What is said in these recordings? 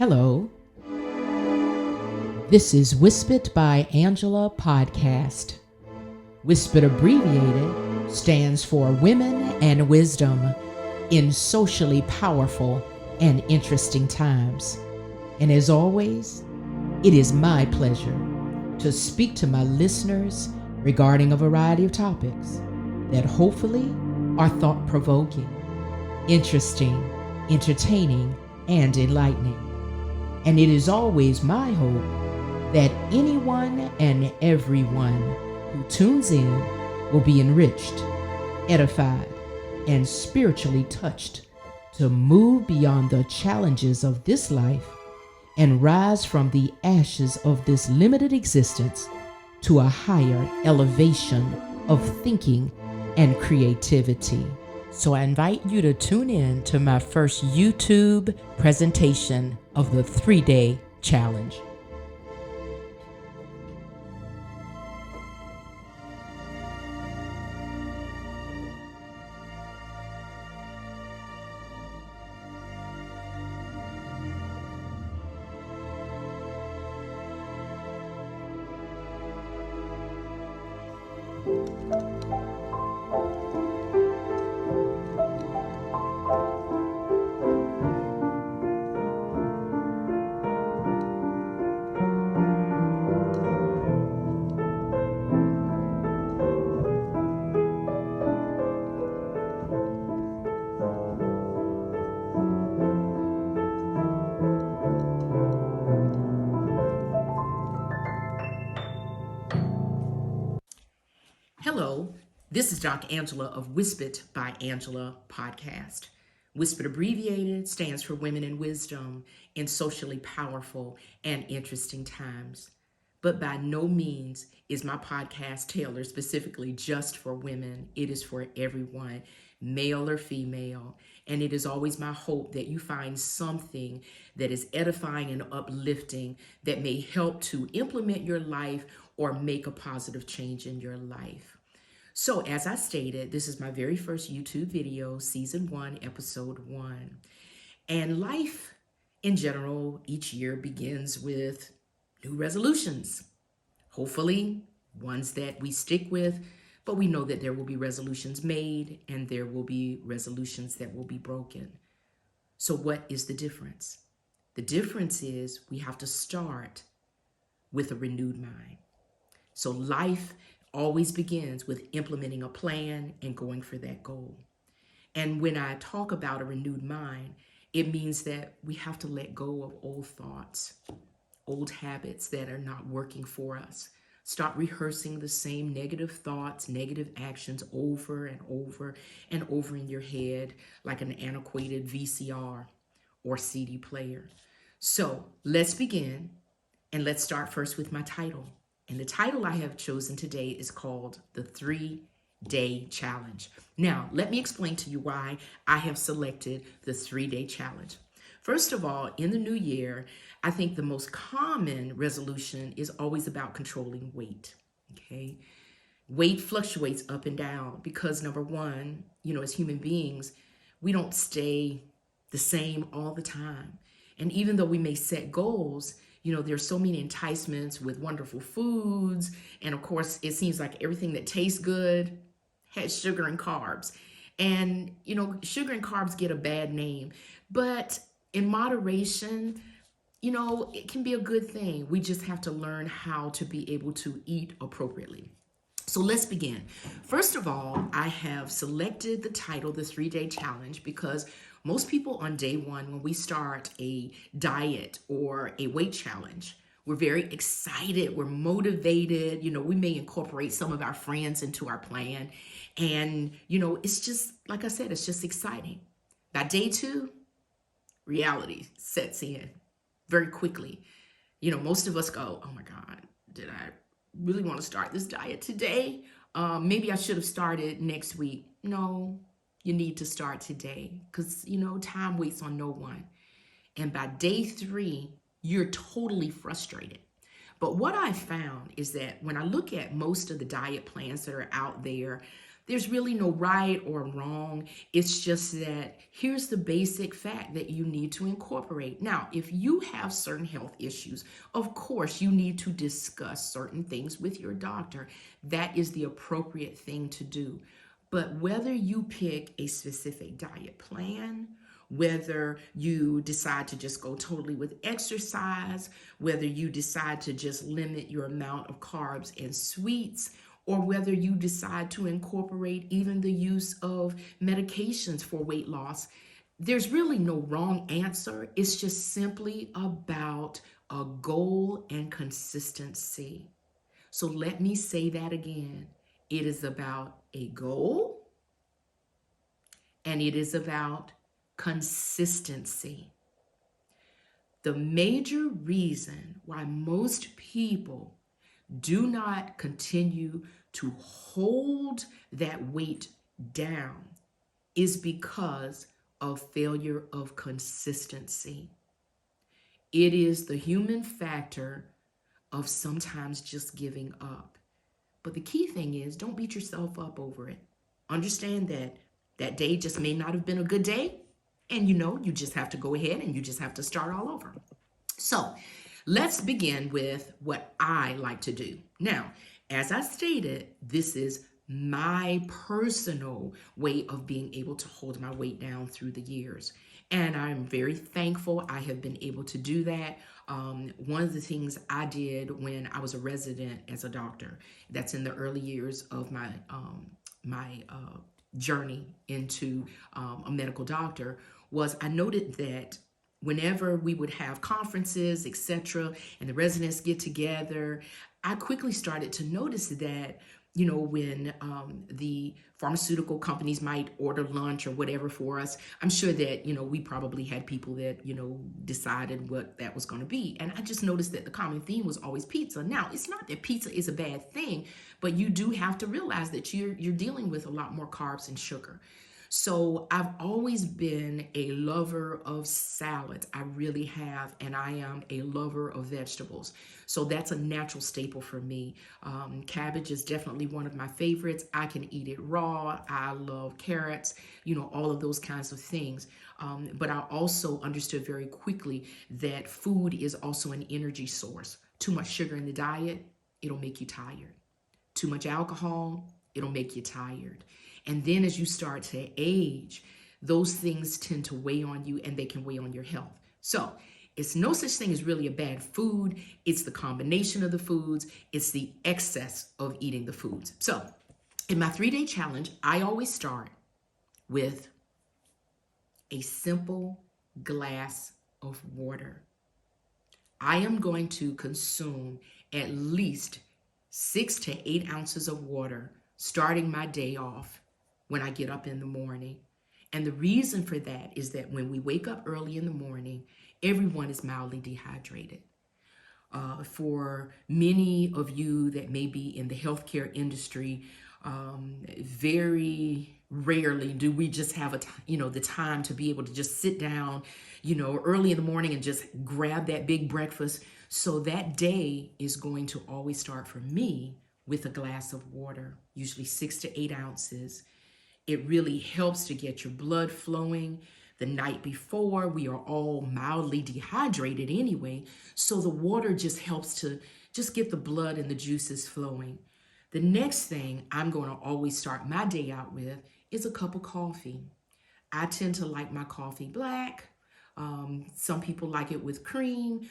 Hello. This is Whispered by Angela podcast. Whispered abbreviated stands for Women and Wisdom in socially powerful and interesting times. And as always, it is my pleasure to speak to my listeners regarding a variety of topics that hopefully are thought-provoking, interesting, entertaining, and enlightening. And it is always my hope that anyone and everyone who tunes in will be enriched, edified, and spiritually touched to move beyond the challenges of this life and rise from the ashes of this limited existence to a higher elevation of thinking and creativity. So I invite you to tune in to my first YouTube presentation of the 3-day challenge. Hello, this is Dr. Angela of Whispered by Angela podcast. Whispered abbreviated stands for Women in Wisdom in socially powerful and interesting times. But by no means is my podcast tailored specifically just for women. It is for everyone, male or female. And it is always my hope that you find something that is edifying and uplifting that may help to implement your life or make a positive change in your life. So as I stated, this is my very first YouTube video, season 1, episode 1. And life in general each year begins with new resolutions. Hopefully ones that we stick with, but we know that there will be resolutions made and there will be resolutions that will be broken. So what is the difference? The difference is we have to start with a renewed mind. So life always begins with implementing a plan and going for that goal. And when I talk about a renewed mind, it means that we have to let go of old thoughts, old habits that are not working for us. Stop rehearsing the same negative thoughts, negative actions over and over and over in your head like an antiquated VCR or CD player. So let's begin, and let's start first with my title. And the title I have chosen today is called The 3-Day Challenge. Now, let me explain to you why I have selected the 3-day challenge. First of all, in the new year, I think the most common resolution is always about controlling weight, okay? Weight fluctuates up and down because number one, as human beings, we don't stay the same all the time. And even though we may set goals, there's so many enticements with wonderful foods. And of course, it seems like everything that tastes good has sugar and carbs. And, sugar and carbs get a bad name. But in moderation, it can be a good thing. We just have to learn how to be able to eat appropriately. So let's begin. First of all, I have selected the title, The 3-Day Challenge, because most people on day one, when we start a diet or a weight challenge, we're very excited, we're motivated, we may incorporate some of our friends into our plan. And, it's just, like I said, it's just exciting. By day 2, reality sets in very quickly. Most of us go, oh my God, did I really want to start this diet today? Maybe I should have started next week. No, you need to start today because, time waits on no one. And by day 3, you're totally frustrated. But what I found is that when I look at most of the diet plans that are out there, There's really no right or wrong. It's just that here's the basic fact that you need to incorporate. Now, if you have certain health issues, of course, you need to discuss certain things with your doctor. That is the appropriate thing to do. But whether you pick a specific diet plan, whether you decide to just go totally with exercise, whether you decide to just limit your amount of carbs and sweets, or whether you decide to incorporate even the use of medications for weight loss, there's really no wrong answer. It's just simply about a goal and consistency. So let me say that again. It is about a goal and it is about consistency. The major reason why most people do not continue to hold that weight down is because of failure of consistency. It is the human factor of sometimes just giving up. But the key thing is, don't beat yourself up over it. Understand that that day just may not have been a good day. And you just have to go ahead and you just have to start all over. So let's begin with what I like to do. Now, as I stated, this is my personal way of being able to hold my weight down through the years. And I'm very thankful I have been able to do that. One of the things I did when I was a resident as a doctor, that's in the early years of my journey into a medical doctor, was I noted that whenever we would have conferences, etc., and the residents get together, I quickly started to notice that, when the pharmaceutical companies might order lunch or whatever for us, I'm sure that, we probably had people that, decided what that was going to be. And I just noticed that the common theme was always pizza. Now, it's not that pizza is a bad thing, but you do have to realize that you're dealing with a lot more carbs and sugar. So I've always been a lover of salads. I really have. And I am a lover of vegetables. So that's a natural staple for me. Cabbage is definitely one of my favorites. I can eat it raw. I love carrots, all of those kinds of things. But I also understood very quickly that food is also an energy source. Too much sugar in the diet, it'll make you tired. Too much alcohol, it'll make you tired. And then as you start to age, those things tend to weigh on you and they can weigh on your health. So it's no such thing as really a bad food. It's the combination of the foods. It's the excess of eating the foods. So in my 3-day challenge, I always start with a simple glass of water. I am going to consume at least 6 to 8 ounces of water starting my day off when I get up in the morning. And the reason for that is that when we wake up early in the morning, everyone is mildly dehydrated. For many of you that may be in the healthcare industry, very rarely do we just have the time to be able to just sit down, early in the morning and just grab that big breakfast. So that day is going to always start for me with a glass of water, usually 6 to 8 ounces. It really helps to get your blood flowing. The night before, we are all mildly dehydrated anyway, so the water just helps to just get the blood and the juices flowing. The next thing I'm going to always start my day out with is a cup of coffee. I tend to like my coffee black. Some people like it with cream,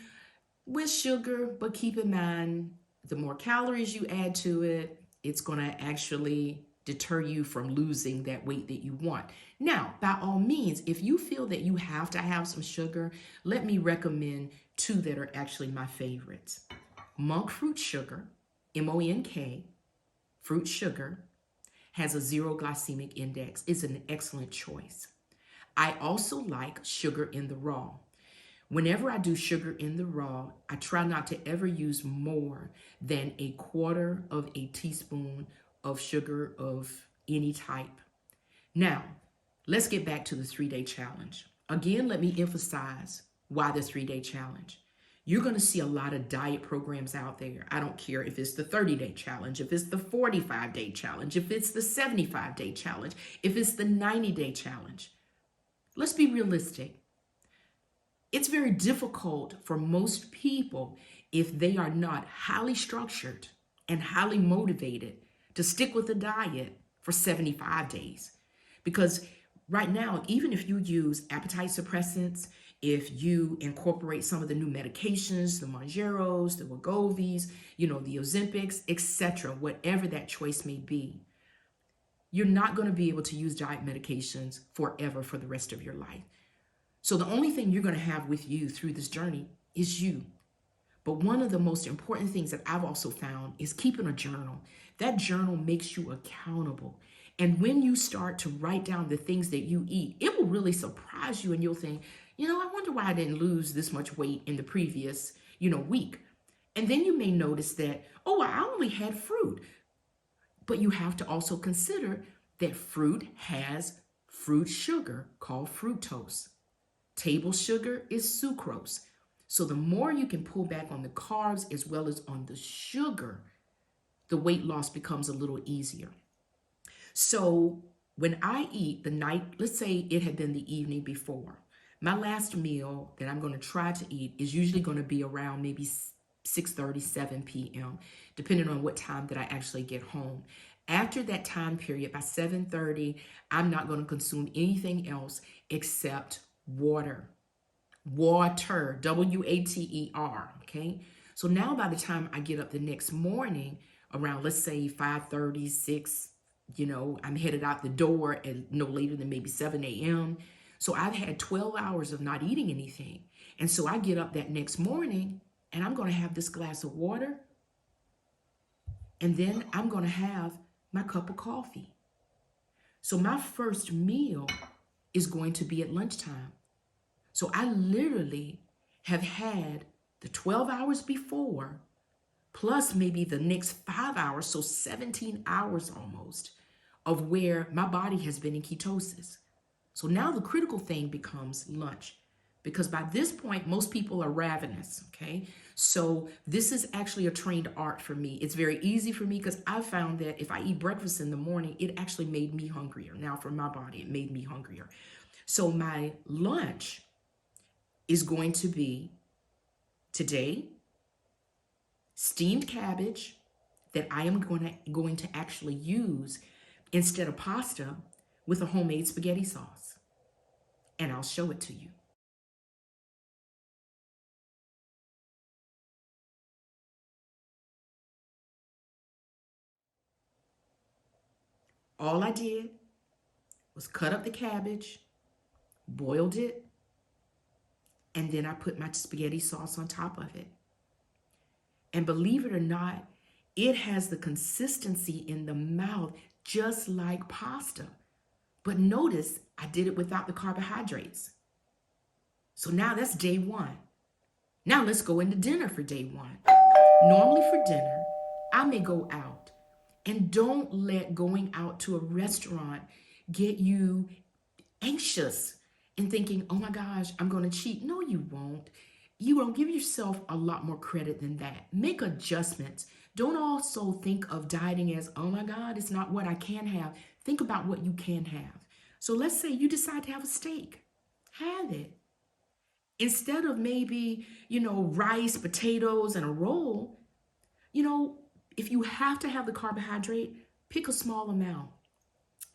with sugar, but keep in mind, the more calories you add to it, it's going to actually deter you from losing that weight that you want. Now, by all means, if you feel that you have to have some sugar, let me recommend 2 that are actually my favorites. Monk fruit sugar, MONK, fruit sugar, has a 0 glycemic index. It's an excellent choice. I also like sugar in the raw. Whenever I do sugar in the raw, I try not to ever use more than 1/4 of a teaspoon of sugar of any type. Now, let's get back to the 3-day challenge. Again, let me emphasize why the 3-day challenge. You're going to see a lot of diet programs out there. I don't care if it's the 30-day challenge, if it's the 45-day challenge, if it's the 75-day challenge, if it's the 90-day challenge. Let's be realistic. It's very difficult for most people, if they are not highly structured and highly motivated, to stick with a diet for 75 days. Because right now, even if you use appetite suppressants, if you incorporate some of the new medications, the Mounjaros, the Wegovy's, the Ozempics, etc., whatever that choice may be, you're not going to be able to use diet medications forever for the rest of your life. So the only thing you're going to have with you through this journey is you. But one of the most important things that I've also found is keeping a journal. That journal makes you accountable. And when you start to write down the things that you eat, it will really surprise you, and you'll think, I wonder why I didn't lose this much weight in the previous, week. And then you may notice that, I only had fruit. But you have to also consider that fruit has fruit sugar called fructose. Table sugar is sucrose. So the more you can pull back on the carbs as well as on the sugar, the weight loss becomes a little easier. So when I eat the night, let's say it had been the evening before, my last meal that I'm going to try to eat is usually going to be around maybe 6:30, 7 p.m., depending on what time that I actually get home. After that time period, by 7:30, I'm not going to consume anything else except water. Water, W-A-T-E-R, okay? So now by the time I get up the next morning, around, let's say 5:30, 6, I'm headed out the door at no later than maybe 7 a.m. So I've had 12 hours of not eating anything. And so I get up that next morning and I'm going to have this glass of water. And then I'm going to have my cup of coffee. So my first meal is going to be at lunchtime. So I literally have had the 12 hours before, plus maybe the next 5 hours, so 17 hours almost, of where my body has been in ketosis. So now the critical thing becomes lunch, because by this point, most people are ravenous, okay? So this is actually a trained art for me. It's very easy for me because I found that if I eat breakfast in the morning, it actually made me hungrier. Now for my body, it made me hungrier. So my lunch is going to be today steamed cabbage that I am going to actually use instead of pasta with a homemade spaghetti sauce. And I'll show it to you. All I did was cut up the cabbage, boiled it, and then I put my spaghetti sauce on top of it. And believe it or not, it has the consistency in the mouth just like pasta. But notice I did it without the carbohydrates. So now that's day one. Now let's go into dinner for day one. Normally for dinner, I may go out. And don't let going out to a restaurant get you anxious and thinking, oh my gosh, I'm going to cheat. No, you won't. You won't. Give yourself a lot more credit than that. Make adjustments. Don't also think of dieting as, oh my God, it's not what I can have. Think about what you can have. So let's say you decide to have a steak. Have it. Instead of maybe, rice, potatoes, and a roll, if you have to have the carbohydrate, pick a small amount,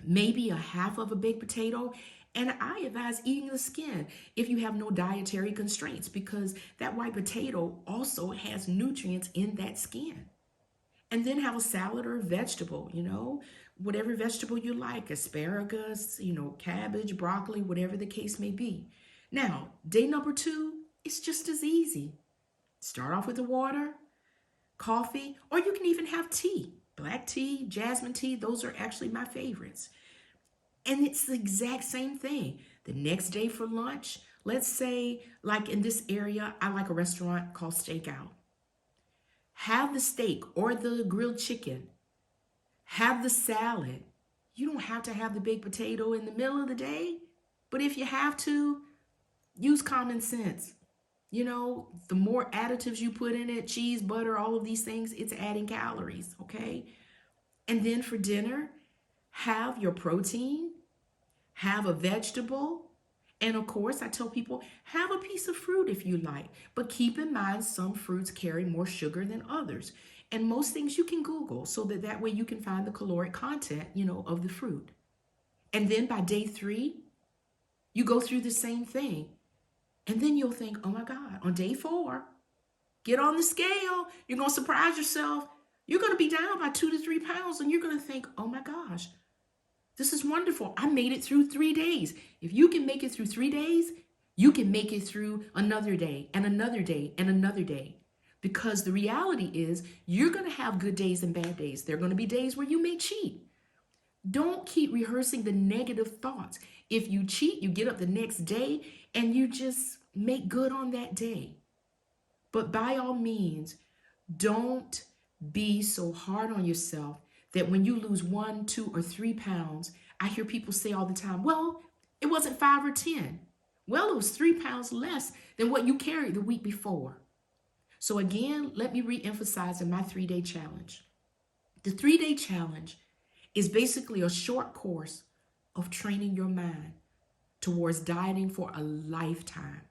maybe a half of a baked potato. And I advise eating the skin if you have no dietary constraints, because that white potato also has nutrients in that skin. And then have a salad or a vegetable, whatever vegetable you like, asparagus, cabbage, broccoli, whatever the case may be. Now, day number 2, it's just as easy. Start off with the water, coffee, or you can even have tea. Black tea, jasmine tea, those are actually my favorites. And it's the exact same thing. The next day for lunch, let's say, like in this area, I like a restaurant called Steakout. Have the steak or the grilled chicken. Have the salad. You don't have to have the baked potato in the middle of the day, but if you have to, use common sense. You know, the more additives you put in it, cheese, butter, all of these things, it's adding calories, okay? And then for dinner, have your protein, have a vegetable, and of course, I tell people have a piece of fruit if you like, but keep in mind some fruits carry more sugar than others. And most things you can Google so that way you can find the caloric content, of the fruit. And then by day 3, you go through the same thing. And then you'll think, oh my God, on day 4, get on the scale. You're going to surprise yourself. You're going to be down by 2 to 3 pounds, and you're going to think, oh my gosh, this is wonderful. I made it through 3 days. If you can make it through 3 days, you can make it through another day and another day and another day. Because the reality is you're going to have good days and bad days. There are going to be days where you may cheat. Don't keep rehearsing the negative thoughts. If you cheat, you get up the next day and you just make good on that day. But by all means, don't be so hard on yourself that when you lose 1, 2, or 3 pounds, I hear people say all the time, well, it wasn't 5 or 10. Well, it was 3 pounds less than what you carried the week before. So again, let me re-emphasize in my 3-day challenge. The 3-day challenge is basically a short course of training your mind towards dieting for a lifetime.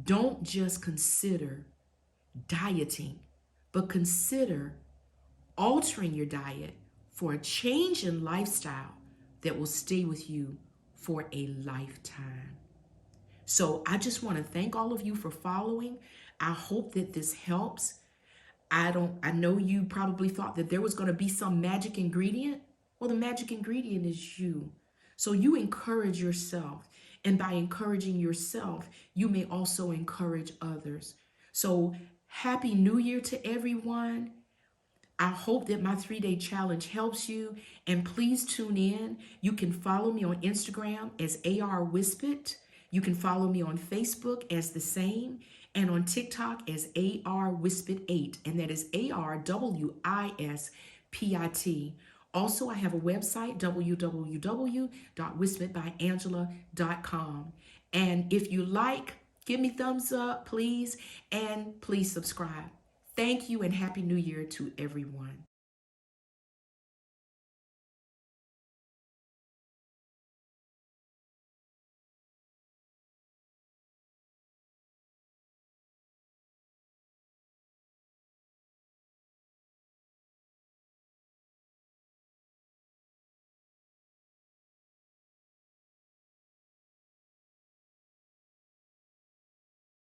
Don't just consider dieting, but consider altering your diet for a change in lifestyle that will stay with you for a lifetime. So I just want to thank all of you for following. I hope that this helps. I know you probably thought that there was going to be some magic ingredient. Well, the magic ingredient is you. So you encourage yourself. And by encouraging yourself, you may also encourage others. So happy New Year to everyone. I hope that my 3-day challenge helps you. And please tune in. You can follow me on Instagram as AR Wispit. You can follow me on Facebook as the same. And on TikTok as AR Wispit8. And that is ARWISPIT. Also, I have a website, www.wispitbyangela.com. And if you like, give me thumbs up, please. And please subscribe. Thank you and Happy New Year to everyone.